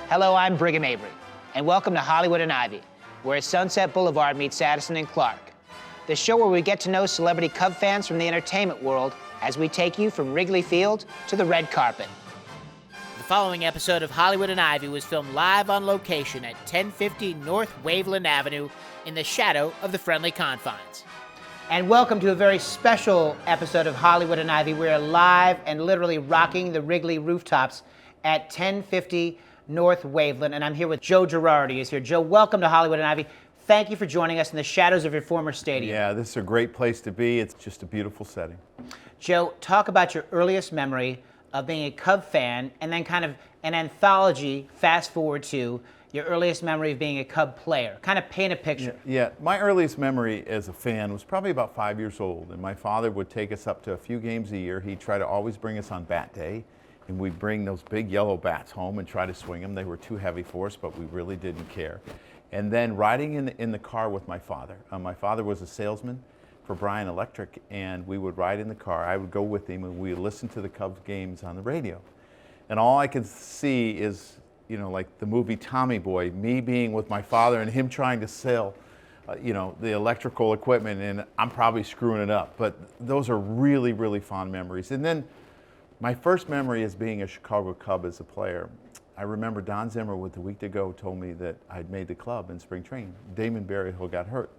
Hello, I'm Brigham Avery, and welcome to Hollywood and Ivy, where Sunset Boulevard meets Addison and Clark. The show where we get to know celebrity Cub fans from the entertainment world as we take you from Wrigley Field to the red carpet. The following episode of Hollywood and Ivy was filmed live on location at 1050 North Waveland Avenue in the shadow of the friendly confines. And welcome to a very special episode of Hollywood and Ivy. We're live and literally rocking the Wrigley rooftops at 1050 North Waveland, and I'm here with Joe Girardi is here. Joe, welcome to Hollywood and Ivy. Thank you for joining us in the shadows of your former stadium. Yeah, this is a great place to be. It's just a beautiful setting. Joe, talk about your earliest memory of being a Cub fan, and then kind of an anthology, fast forward to your earliest memory of being a Cub player. Kind of paint a picture. Yeah, my earliest memory as a fan was probably about 5 years old, and my father would take us up to a few games a year. He'd try to always bring us on bat day, and we'd bring those big yellow bats home and try to swing them. They were too heavy for us, but we really didn't care. And then riding in the car with my father. My father was a salesman for Bryan Electric, and we would ride in the car. I would go with him, and we would listen to the Cubs games on the radio. And all I could see is, you know, like the movie Tommy Boy, me being with my father and him trying to sell, the electrical equipment, and I'm probably screwing it up. But those are really, really fond memories. And then my first memory is being a Chicago Cub as a player. I remember Don Zimmer, with a week to go, told me that I'd made the club in spring training. Damon Berryhill got hurt,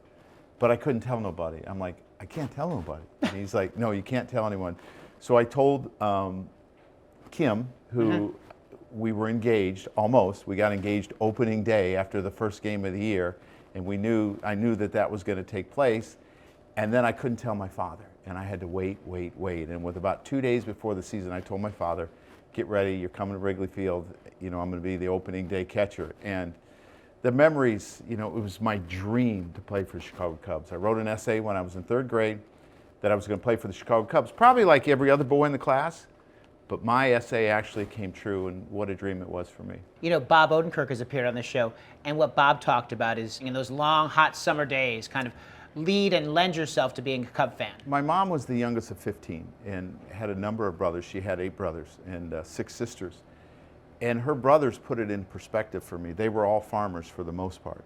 but I couldn't tell nobody. I'm like, I can't tell nobody. And he's like, no, you can't tell anyone. So I told Kim, who we were engaged, almost. We got engaged opening day after the first game of the year, and I knew that was going to take place, and then I couldn't tell my father. And I had to wait. And with about 2 days before the season, I told my father, get ready, you're coming to Wrigley Field. I'm going to be the opening day catcher. And the memories, it was my dream to play for the Chicago Cubs. I wrote an essay when I was in third grade that I was going to play for the Chicago Cubs, probably like every other boy in the class. But my essay actually came true, and what a dream it was for me. Bob Odenkirk has appeared on this show, and what Bob talked about is, those long, hot summer days, kind of lead and lend yourself to being a Cub fan. My mom was the youngest of 15 and had a number of brothers. She had 8 brothers and 6 sisters. And her brothers put it in perspective for me. They were all farmers for the most part.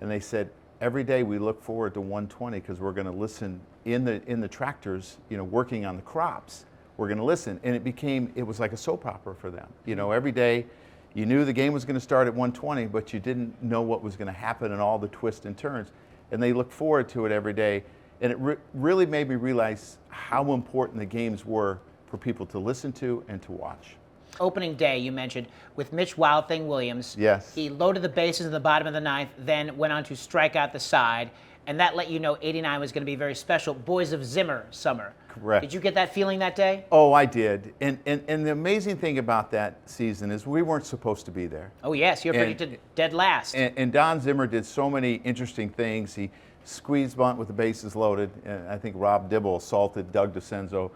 And they said, every day we look forward to 120 because we're going to listen in the tractors, working on the crops. We're going to listen. And it was like a soap opera for them. Every day you knew the game was going to start at 120, but you didn't know what was going to happen and all the twists and turns. And they look forward to it every day. And it really made me realize how important the games were for people to listen to and to watch. Opening day, you mentioned, with Mitch Wild Thing Williams. Yes. He loaded the bases in the bottom of the ninth, then went on to strike out the side. And that let you know 89 was going to be very special. Boys of Zimmer summer. Correct. Did you get that feeling that day? Oh, I did. And the amazing thing about that season is we weren't supposed to be there. Oh, yes. You were predicted dead last. And Don Zimmer did so many interesting things. He squeezed bunt with the bases loaded. And I think Rob Dibble assaulted Doug DeCenzo.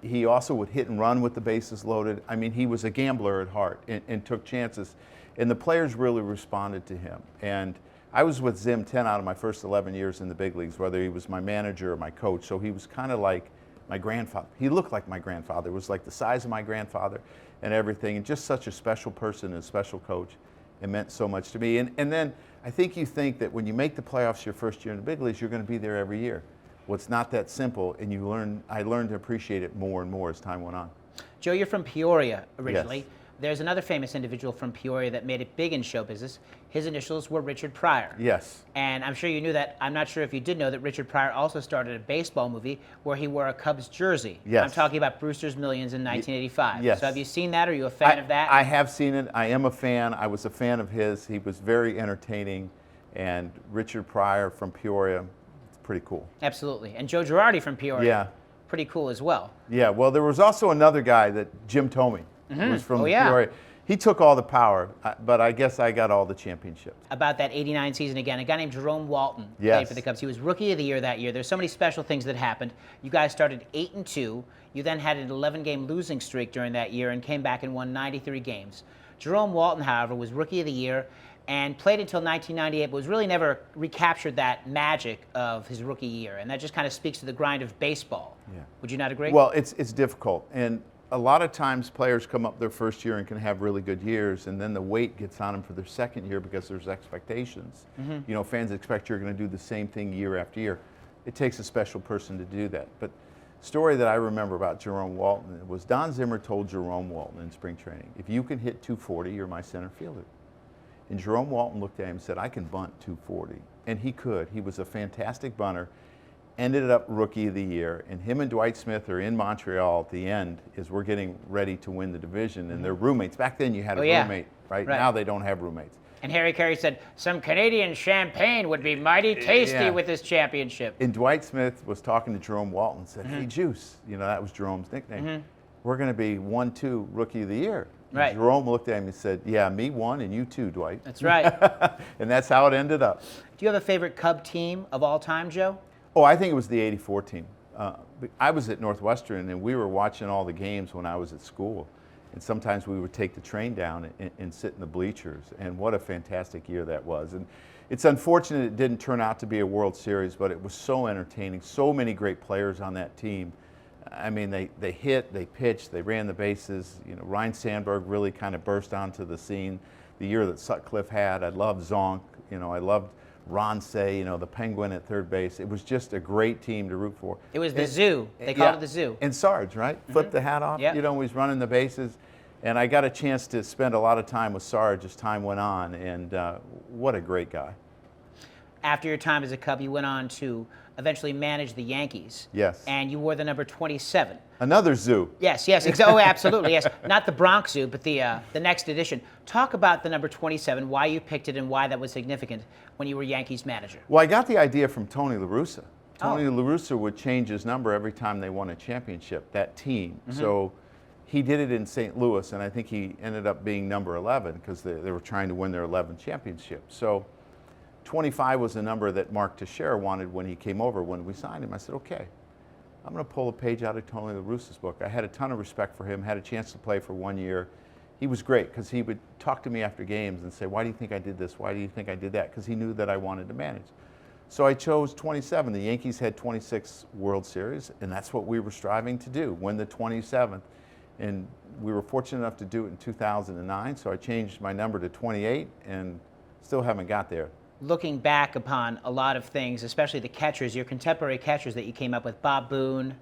He also would hit and run with the bases loaded. I mean, he was a gambler at heart and took chances. And the players really responded to him. And I was with Zim 10 out of my first 11 years in the big leagues, whether he was my manager or my coach. So he was kind of like my grandfather. He looked like my grandfather. It was like the size of my grandfather and everything. And just such a special person and a special coach. It meant so much to me. And then I think you think that when you make the playoffs your first year in the big leagues, you're going to be there every year. Well, it's not that simple, and I learned to appreciate it more and more as time went on. Joe, you're from Peoria originally. Yes. There's another famous individual from Peoria that made it big in show business. His initials were Richard Pryor. Yes. And I'm sure you knew that. I'm not sure if you did know that Richard Pryor also started a baseball movie where he wore a Cubs jersey. Yes. I'm talking about Brewster's Millions in 1985. Yes. So have you seen that? Are you a fan of that? I have seen it. I am a fan. I was a fan of his. He was very entertaining. And Richard Pryor from Peoria, it's pretty cool. Absolutely. And Joe Girardi from Peoria. Yeah. Pretty cool as well. Yeah, well, there was also another guy that Jim Thome was from Peoria. He took all the power, but I guess I got all the championships. About that 89 season again, a guy named Jerome Walton Yes. played for the Cubs. He was Rookie of the Year that year. There's so many special things that happened. You guys started 8-2. You then had an 11-game losing streak during that year and came back and won 93 games. Jerome Walton, however, was Rookie of the Year and played until 1998, but was really never recaptured that magic of his rookie year. And that just kind of speaks to the grind of baseball. Yeah. Would you not agree? Well, it's difficult. And a lot of times players come up their first year and can have really good years, and then the weight gets on them for their second year because there's expectations. You know, fans expect you're going to do the same thing year after year. It takes a special person to do that. But story that I remember about Jerome Walton was Don Zimmer told Jerome Walton in spring training, if you can hit 240, you're my center fielder. And Jerome Walton looked at him and said, I can bunt 240. And he could. He was a fantastic bunter. Ended up Rookie of the Year, and him and Dwight Smith are in Montreal at the end as we're getting ready to win the division, and they're roommates. Back then you had a roommate, right? Now they don't have roommates. And Harry Carey said, some Canadian champagne would be mighty tasty with this championship. And Dwight Smith was talking to Jerome Walton and said, hey, Juice, you know, that was Jerome's nickname. We're going to be 1-2 Rookie of the Year. Right. And Jerome looked at him and said, yeah, me one and you two, Dwight. That's right. And that's how it ended up. Do you have a favorite Cub team of all time, Joe? Oh, I think it was the '84 team. I was at Northwestern, and we were watching all the games when I was at school. And sometimes we would take the train down and sit in the bleachers. And what a fantastic year that was. And it's unfortunate it didn't turn out to be a World Series, but it was so entertaining. So many great players on that team. I mean, they hit, they pitched, they ran the bases. You know, Ryan Sandberg really kind of burst onto the scene the year that Sutcliffe had. I loved Zonk. You know, I loved Ron Say, you know, the Penguin at third base. It was just a great team to root for. It was the zoo. They called it the zoo. And Sarge, right? Flip the hat off. You know, he's running the bases. And I got a chance to spend a lot of time with Sarge as time went on. And what a great guy. After your time as a Cub, you went on to eventually manage the Yankees. Yes. And you wore the number 27. Another zoo. Yes, yes. Oh, absolutely, yes. Not the Bronx Zoo, but the next edition. Talk about the number 27, why you picked it, and why that was significant when you were Yankees manager. Well, I got the idea from Tony La Russa. Tony La Russa would change his number every time they won a championship, that team. So he did it in St. Louis, and I think he ended up being number 11 because they were trying to win their 11th championship. So 25 was the number that Mark Teixeira wanted when he came over. When we signed him, I said, okay, I'm going to pull a page out of Tony La Russa's book. I had a ton of respect for him, had a chance to play for 1 year. He was great because he would talk to me after games and say, why do you think I did this? Why do you think I did that? Because he knew that I wanted to manage. So I chose 27. The Yankees had 26 World Series, and that's what we were striving to do, win the 27th. And we were fortunate enough to do it in 2009, so I changed my number to 28 and still haven't got there. Looking back upon a lot of things, especially the catchers, your contemporary catchers that you came up with, Bob Boone,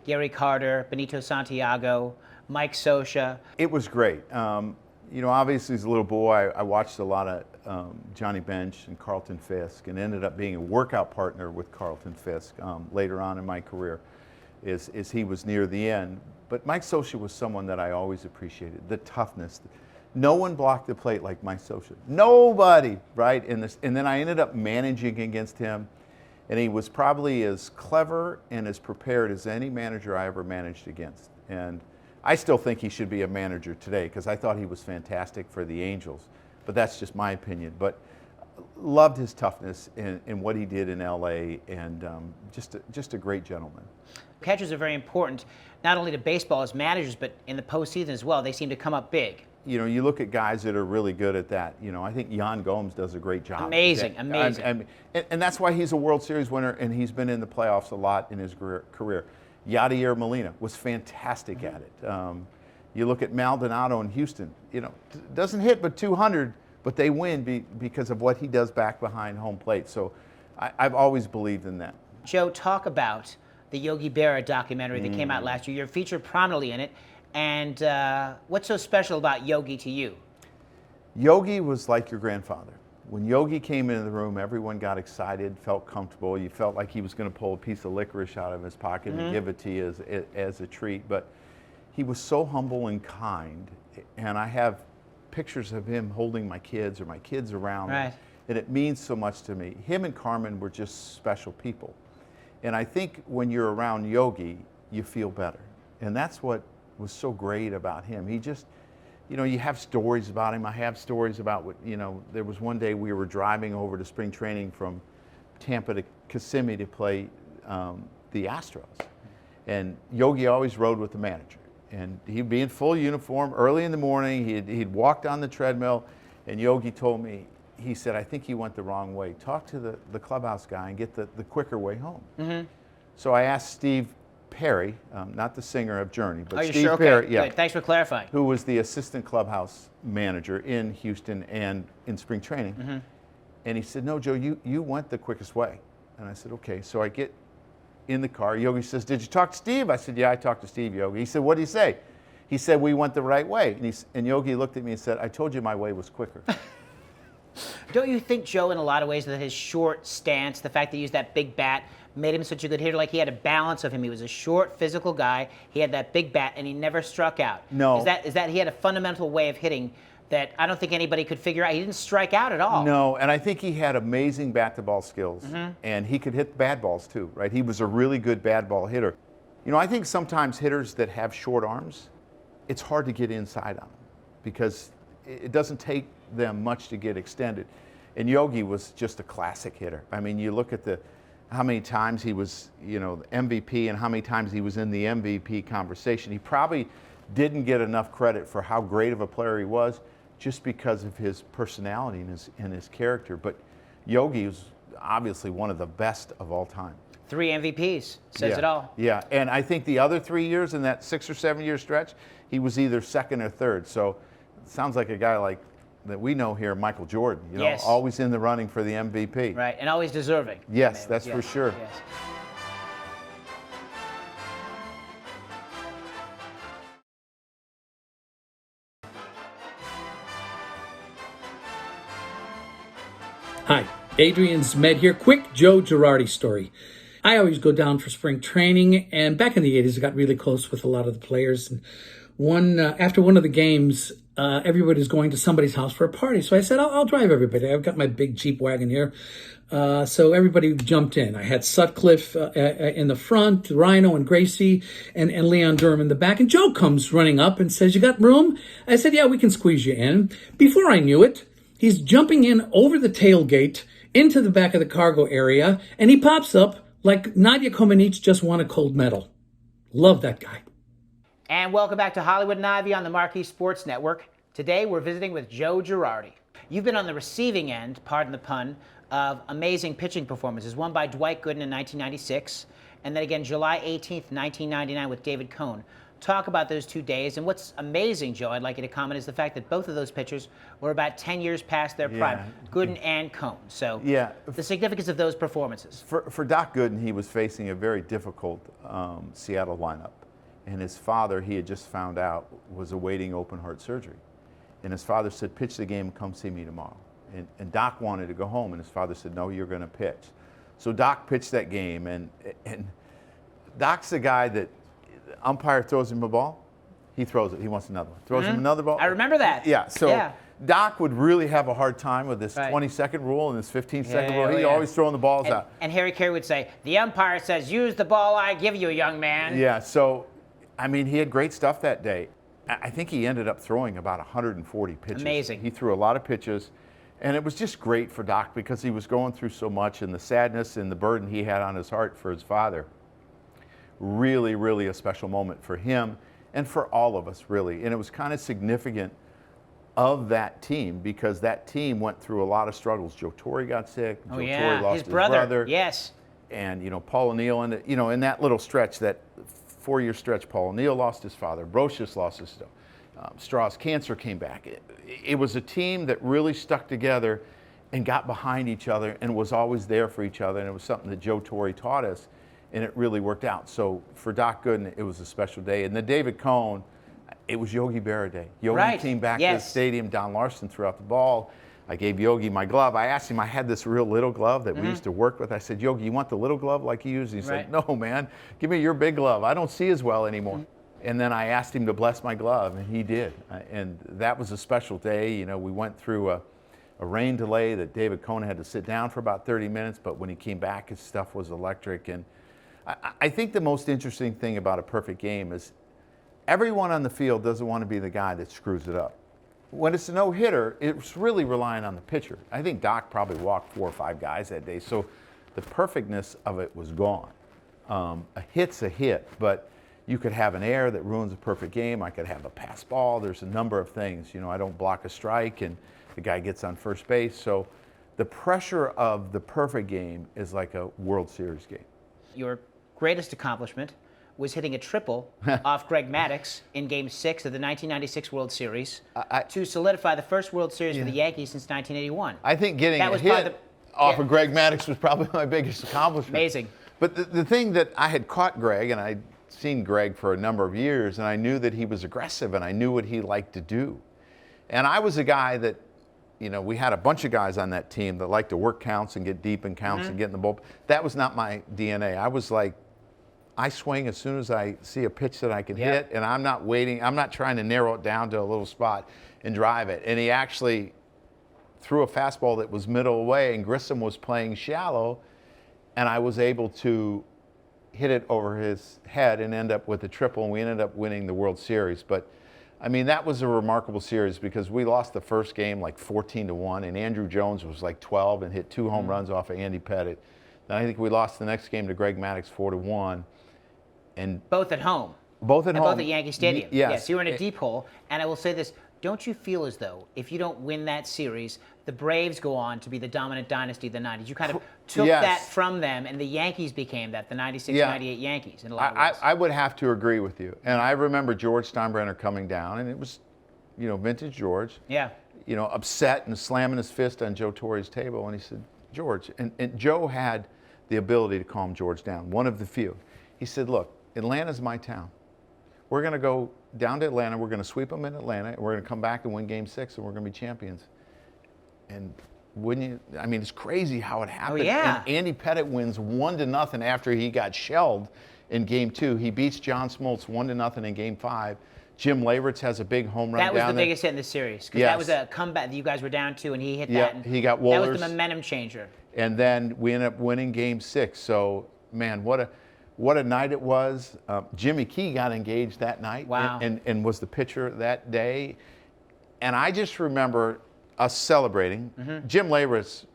Gary Carter, Benito Santiago, Mike Scioscia. It was great. You know, obviously as a little boy, I watched a lot of Johnny Bench and Carlton Fisk, and ended up being a workout partner with Carlton Fisk later on in my career as he was near the end. But Mike Scioscia was someone that I always appreciated, the toughness. No one blocked the plate like Mike Scioscia. Nobody, right? And then I ended up managing against him, and he was probably as clever and as prepared as any manager I ever managed against. And I still think he should be a manager today because I thought he was fantastic for the Angels, but that's just my opinion. But loved his toughness and what he did in LA, and just a great gentleman. Catchers are very important, not only to baseball as managers, but in the postseason as well. They seem to come up big. You know, you look at guys that are really good at that. You know, I think Yan Gomes does a great job. Amazing, amazing. And that's why he's a World Series winner, and he's been in the playoffs a lot in his career. Yadier Molina was fantastic at it. You look at Maldonado in Houston. You know, doesn't hit but 200, but they win because of what he does back behind home plate. So I've always believed in that. Joe, talk about the Yogi Berra documentary that came out last year. You're featured prominently in it. And what's so special about Yogi to you? Yogi was like your grandfather. When Yogi came into the room, everyone got excited, felt comfortable. You felt like he was going to pull a piece of licorice out of his pocket and give it to you as a treat. But he was so humble and kind. And I have pictures of him holding my kids or my kids around him. And it means so much to me. Him and Carmen were just special people. And I think when you're around Yogi, you feel better. And that's what was so great about him. He just, you know, you have stories about him. I have stories about what, you know, there was one day we were driving over to spring training from Tampa to Kissimmee to play the Astros. And Yogi always rode with the manager. And he'd be in full uniform early in the morning. He'd walk down the treadmill, and Yogi told me, he said, I think he went the wrong way. Talk to the clubhouse guy and get the quicker way home. So I asked Steve Perry, not the singer of Journey, but Are you Steve sure? Okay. Perry, yeah, Good. Thanks for clarifying. who was the assistant clubhouse manager in Houston and in spring training. Mm-hmm. And he said, no, Joe, you went the quickest way. And I said, okay. So I get in the car. Yogi says, did you talk to Steve? I said, yeah, I talked to Steve, Yogi. He said, what did he say? He said, we went the right way. And Yogi looked at me and said, I told you my way was quicker. Don't you think, Joe, in a lot of ways, that his short stance, the fact that he used that big bat, made him such a good hitter? Like, he had a balance of him. He was a short, physical guy. He had that big bat, and he never struck out. No. Is that he had a fundamental way of hitting that I don't think anybody could figure out? He didn't strike out at all. No, and I think he had amazing bat-to-ball skills, and he could hit bad balls too, right? He was a really good bad ball hitter. You know, I think sometimes hitters that have short arms, it's hard to get inside on them because it doesn't take them much to get extended. And Yogi was just a classic hitter. I mean, you look at how many times he was, the MVP and how many times he was in the MVP conversation. He probably didn't get enough credit for how great of a player he was just because of his personality and his character. But Yogi was obviously one of the best of all time. 3 MVPs. Says it all. Yeah, and I think the other 3 years in that 6 or 7 year stretch, he was either second or third. So it sounds like a guy like that we know here, Michael Jordan, Yes. always in the running for the MVP. Right, and always deserving. Yes, Maybe. that's Yes. for sure. Yes. Hi, Adrian's Med here. Quick Joe Girardi story. I always go down for spring training, and back in the 80s, I got really close with a lot of the players. And after one of the games, everybody's going to somebody's house for a party. So I said, I'll drive everybody. I've got my big Jeep wagon here. So everybody jumped in. I had Sutcliffe in the front, Rhino and Gracie, and Leon Durham in the back. And Joe comes running up and says, you got room? I said, yeah, we can squeeze you in. Before I knew it, he's jumping in over the tailgate into the back of the cargo area, and he pops up like Nadia Comaneci just won a gold medal. Love that guy. And welcome back to Hollywood and Ivy on the Marquee Sports Network. Today we're visiting with Joe Girardi. You've been on the receiving end, pardon the pun, of amazing pitching performances. One by Dwight Gooden in 1996, and then again July 18th, 1999 with David Cohn. Talk about those 2 days. And what's amazing, Joe, I'd like you to comment, is the fact that both of those pitchers were about 10 years past their prime, Gooden and Cohn. So the significance of those performances. For Doc Gooden, he was facing a very difficult Seattle lineup. And his father, he had just found out, was awaiting open heart surgery. And his father said, pitch the game and come see me tomorrow. And Doc wanted to go home, and his father said, no, you're going to pitch. So Doc pitched that game, and Doc's the guy that umpire throws him a ball, he throws it. He wants another one. Throws him another ball. I remember that. Yeah. So Doc would really have a hard time with this 20-second rule and this 15-second rule. He's always throwing the balls out. And Harry Carey would say, the umpire says, use the ball I give you, young man. Yeah. So, I mean, he had great stuff that day. I think he ended up throwing about 140 pitches. Amazing. He threw a lot of pitches. And it was just great for Doc because he was going through so much, and the sadness and the burden he had on his heart for his father. Really, really a special moment for him and for all of us, really. And it was kind of significant of that team because that team went through a lot of struggles. Joe Torre got sick. Joe Torre lost his brother. Yes. And, Paul O'Neill, and, in that little stretch, that 4-year stretch, Paul O'Neill lost his father. Brocious lost his Strauss cancer came back. It was a team that really stuck together and got behind each other and was always there for each other. And it was something that Joe Torre taught us. And it really worked out. So for Doc Gooden, it was a special day. And the David Cohn, it was Yogi Berra Day. Yogi came back to the stadium. Don Larson threw out the ball. I gave Yogi my glove. I asked him, I had this real little glove that we used to work with. I said, Yogi, you want the little glove like you use? He said, no, man, give me your big glove. I don't see as well anymore. And then I asked him to bless my glove, and he did. And that was a special day. We went through a rain delay that David Cohn had to sit down for about 30 minutes, but when he came back, his stuff was electric. And I think the most interesting thing about a perfect game is everyone on the field doesn't want to be the guy that screws it up. When it's a no-hitter, it's really relying on the pitcher. I think Doc probably walked 4 or 5 guys that day, so the perfectness of it was gone. A hit's a hit, but you could have an error that ruins a perfect game. I could have a pass ball. There's a number of things. I don't block a strike, and the guy gets on first base. So the pressure of the perfect game is like a World Series game. Your greatest accomplishment was hitting a triple off Greg Maddux in Game 6 of the 1996 World Series to solidify the first World Series for the Yankees since 1981. I think getting That a was hit off of Greg Maddux was probably my biggest accomplishment. Amazing. But the thing that I had caught Greg, and I'd seen Greg for a number of years, and I knew that he was aggressive, and I knew what he liked to do. And I was a guy that, you know, we had a bunch of guys on that team that liked to work counts and get deep in counts and get in the bullpen. That was not my DNA. I was like, I swing as soon as I see a pitch that I can hit, and I'm not waiting. I'm not trying to narrow it down to a little spot and drive it. And he actually threw a fastball that was middle away, and Grissom was playing shallow, and I was able to hit it over his head and end up with a triple, and we ended up winning the World Series. But I mean, that was a remarkable series because we lost the first game like 14-1, and Andrew Jones was like 12 and hit 2 home runs off of Andy Pettitte. Then I think we lost the next game to Greg Maddux 4-1. And both at home. Both at home. Both at Yankee Stadium. Yes. You were in a deep hole. And I will say this, don't you feel as though if you don't win that series, the Braves go on to be the dominant dynasty of the 90s? You kind of took that from them, and the Yankees became that, the 96, 98 Yankees in a lot of ways. I would have to agree with you. And I remember George Steinbrenner coming down, and it was, you know, vintage George. Yeah. You know, upset and slamming his fist on Joe Torre's table. And he said, George, and Joe had the ability to calm George down, one of the few. He said, look, Atlanta's my town. We're going to go down to Atlanta. We're going to sweep them in Atlanta. And we're going to come back and win Game 6, and we're going to be champions. And wouldn't you? I mean, it's crazy how it happened. Oh, yeah. And Andy Pettitte wins 1-0 after he got shelled in Game 2. He beats John Smoltz 1-0 in Game 5. Jim Leyritz has a big home run down there. That was the biggest hit in the series. Because that was a comeback that you guys were down to, and he hit that. And he got Wohlers. That was the momentum changer. And then we ended up winning Game 6. So, man, what a night it was. Jimmy Key got engaged that night. Wow. And was the pitcher that day. And I just remember us celebrating. Jim Leyritz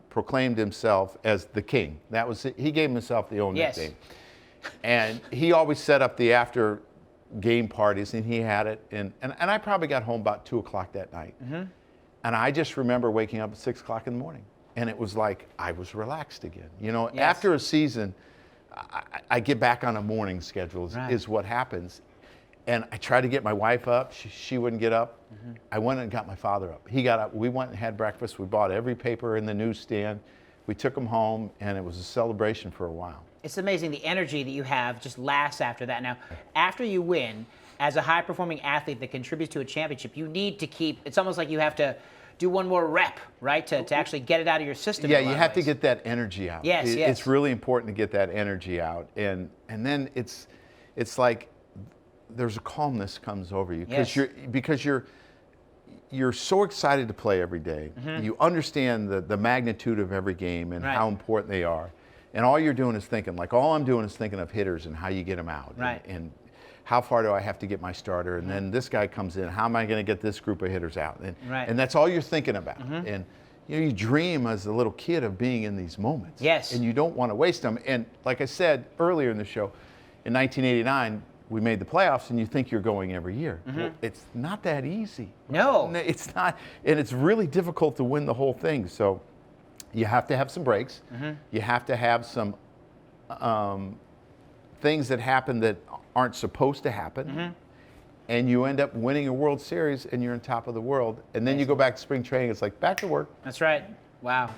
proclaimed himself as the king. That was it. He gave himself the own nickname. And he always set up the after game parties, and he had it. And I probably got home about 2 o'clock that night. And I just remember waking up at 6 o'clock in the morning. And it was like I was relaxed again. You know, after a season, I get back on a morning schedule is what happens. And I tried to get my wife up. She wouldn't get up. I went and got my father up. He got up. We went and had breakfast. We bought every paper in the newsstand. We took him home, and it was a celebration for a while. It's amazing the energy that you have just lasts after that. Now, after you win, as a high-performing athlete that contributes to a championship, you need to keep, it's almost like you have to do one more rep, right, to actually get it out of your system. Yeah, you have to get that energy out. Yes, It's really important to get that energy out. And then it's like there's a calmness comes over you because you're so excited to play every day. You understand the magnitude of every game and how important they are. And all you're doing is thinking, like all I'm doing is thinking of hitters and how you get them out. And how far do I have to get my starter? And then this guy comes in. How am I going to get this group of hitters out? And that's all you're thinking about. And you know, you dream as a little kid of being in these moments. Yes. And you don't want to waste them. And like I said earlier in the show, in 1989, we made the playoffs, and you think you're going every year. Well, it's not that easy. No. It's not. And it's really difficult to win the whole thing. So you have to have some breaks. You have to have some things that happen that aren't supposed to happen. And you end up winning a World Series, and you're on top of the world. And then you go back to spring training. It's like, back to work. That's right. Wow.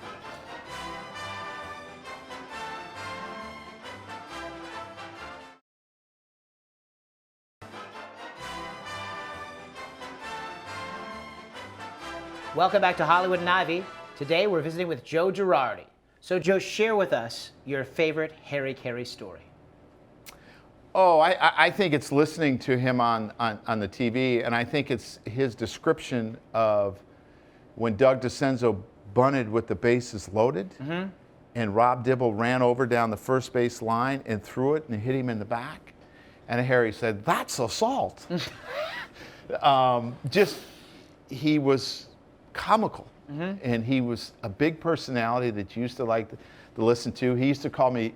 Welcome back to Hollywood and Ivy. Today we're visiting with Joe Girardi. So Joe, share with us your favorite Harry Carey story. Oh, I think it's listening to him on the TV, and I think it's his description of when Doug DeCenzo bunted with the bases loaded, and Rob Dibble ran over down the first base line and threw it and hit him in the back. And Harry said, "That's assault." He was comical, and he was a big personality that you used to like to listen to. He used to call me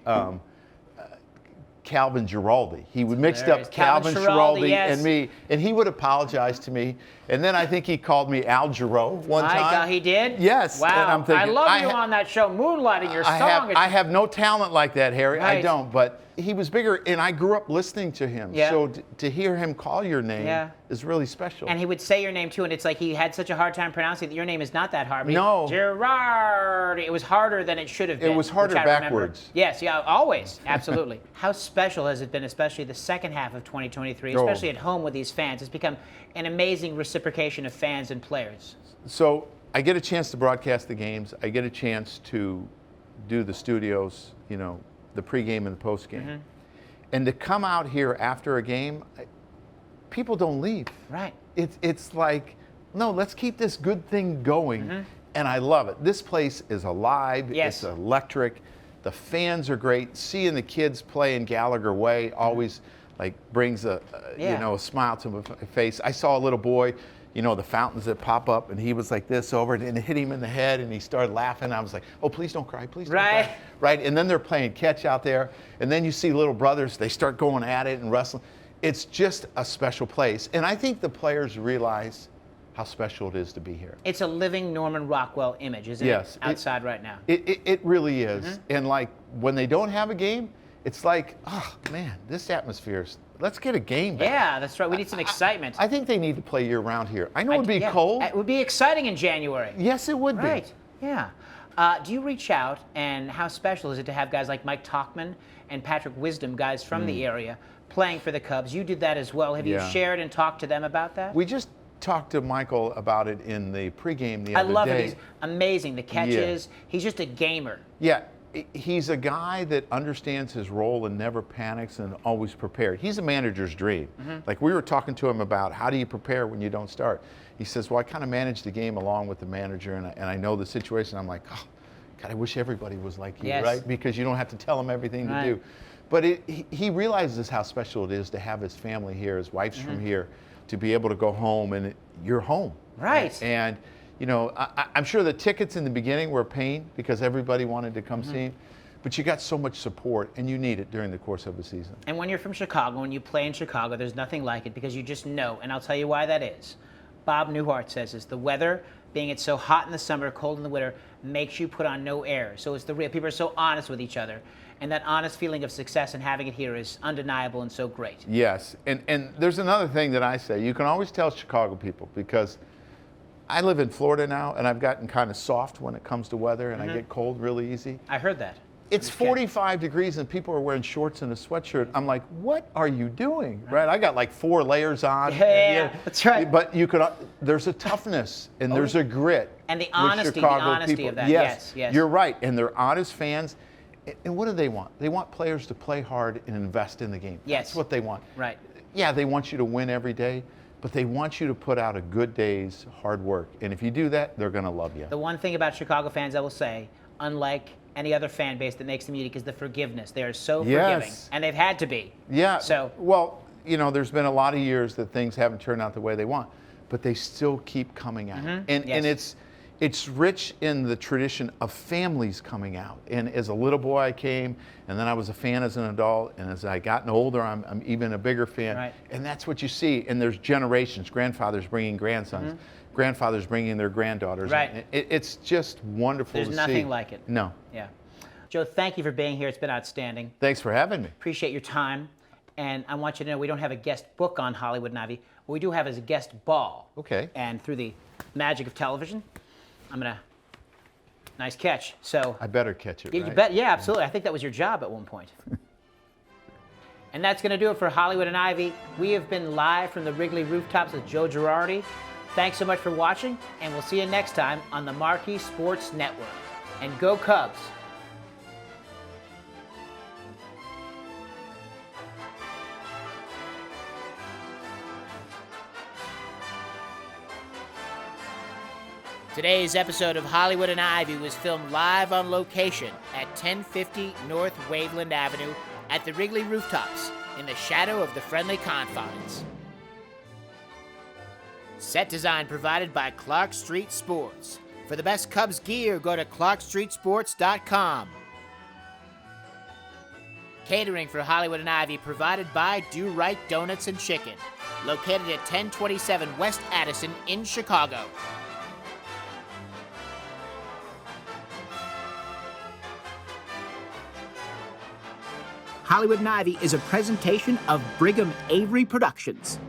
Calvin Giraldi. He would mix up Calvin Giraldi and me, and he would apologize to me. And then I think he called me Al Giro one time. He did? Yes. Wow. And I'm thinking, I love you on that show, moonlighting your song. I have no talent like that, Harry. I don't. But He was bigger, and I grew up listening to him. Yeah. So to hear him call your name Yeah. is really special. And he would say your name too, and it's like he had such a hard time pronouncing that your name is not that hard. But No. Girardi. It was harder than it should have been. It was harder which I remember. backwards. Yes, yeah, always, absolutely. How special has it been, especially the second half of 2023, Oh. especially at home with these fans? It's become an amazing reciprocation of fans and players. So I get a chance to broadcast the games. I get a chance to do the studios, the pregame and the postgame. Mm-hmm. And to come out here after a game, people don't leave. Right. It's like, no, let's keep this good thing going. Mm-hmm. And I love it. This place is alive. Yes. It's electric. The fans are great. Seeing the kids play in Gallagher Way always brings a smile to my face. I saw a little boy, the fountains that pop up, and he was like this over it, and it hit him in the head, and he started laughing. I was like, oh, please don't cry, please don't Right. cry. Right. And then they're playing catch out there, and then you see little brothers, they start going at it and wrestling. It's just a special place. And I think the players realize how special it is to be here. It's a living Norman Rockwell image, isn't Yes. it? Outside right now. It really is. Mm-hmm. And when they don't have a game, it's like, oh man, this atmosphere let's get a game back. Yeah, that's right. We need some excitement. I think they need to play year round here. I know it would be Yeah. cold. It would be exciting in January. Yes, it would Right. be. Yeah. Do you reach out, and how special is it to have guys like Mike Talkman and Patrick Wisdom, guys from the area, playing for the Cubs? You did that as well. Have you Yeah. shared and talked to them about that? We just talked to Michael about it in the pregame the other day. I love it. He's amazing. The catches. He's just a gamer. Yeah, he's a guy that understands his role and never panics and always prepared. He's a manager's dream. Like we were talking to him about how do you prepare when you don't start. He says, well, I kind of manage the game along with the manager, and I know the situation. I'm like, oh, God, I wish everybody was like you, Yes. right? Because you don't have to tell them everything Right. to do. But he realizes how special it is to have his family here, his wife's from here, to be able to go home, and you're home. Right. And I'm sure the tickets in the beginning were a pain because everybody wanted to come see him, but you got so much support, and you need it during the course of a season. And when you're from Chicago, when you play in Chicago, there's nothing like it because you just know. And I'll tell you why that is. Bob Newhart says this: the weather, being it's so hot in the summer, cold in the winter, makes you put on no airs. So it's the real. People are so honest with each other. And that honest feeling of success and having it here is undeniable and so great. Yes, and there's another thing that I say. You can always tell Chicago people, because I live in Florida now, and I've gotten kind of soft when it comes to weather, and I get cold really easy. I heard that. It's 45 degrees and people are wearing shorts and a sweatshirt. I'm like, what are you doing? Right? I got like 4 layers on. Yeah, that's right. But there's a toughness and there's a grit. And the with honesty, Chicago of that. Yes, yes. You're right. And they're honest fans. And what do they want? They want players to play hard and invest in the game. Yes. That's what they want. Right. Yeah, they want you to win every day, but they want you to put out a good day's hard work. And if you do that, they're going to love you. The one thing about Chicago fans, I will say, unlike any other fan base that makes them unique, is the forgiveness. They are so forgiving, Yes. and they've had to be. Yeah. So well, there's been a lot of years that things haven't turned out the way they want, but they still keep coming out. And Yes. it's rich in the tradition of families coming out. And as a little boy, I came, and then I was a fan as an adult, and as I gotten older, I'm even a bigger fan. Right. And that's what you see. And there's generations, grandfathers bringing grandsons, grandfathers bringing their granddaughters. Right. And it's just wonderful to there's see. nothing like it. No. Yeah. Joe, thank you for being here. It's been outstanding. Thanks for having me. Appreciate your time. And I want you to know we don't have a guest book on Hollywood and Ivy. What we do have is a guest ball. Okay. And through the magic of television, nice catch. So I better catch it, you right? bet. Yeah, absolutely. I think that was your job at one point. And that's going to do it for Hollywood and Ivy. We have been live from the Wrigley rooftops with Joe Girardi. Thanks so much for watching, and we'll see you next time on the Marquee Sports Network. And go Cubs! Today's episode of Hollywood and Ivy was filmed live on location at 1050 North Waveland Avenue at the Wrigley rooftops in the shadow of the friendly confines. Set design provided by Clark Street Sports. For the best Cubs gear, go to clarkstreetsports.com. Catering for Hollywood and Ivy provided by Do Right Donuts and Chicken, located at 1027 West Addison in Chicago. Hollywood and Ivy is a presentation of Brigham Avery Productions.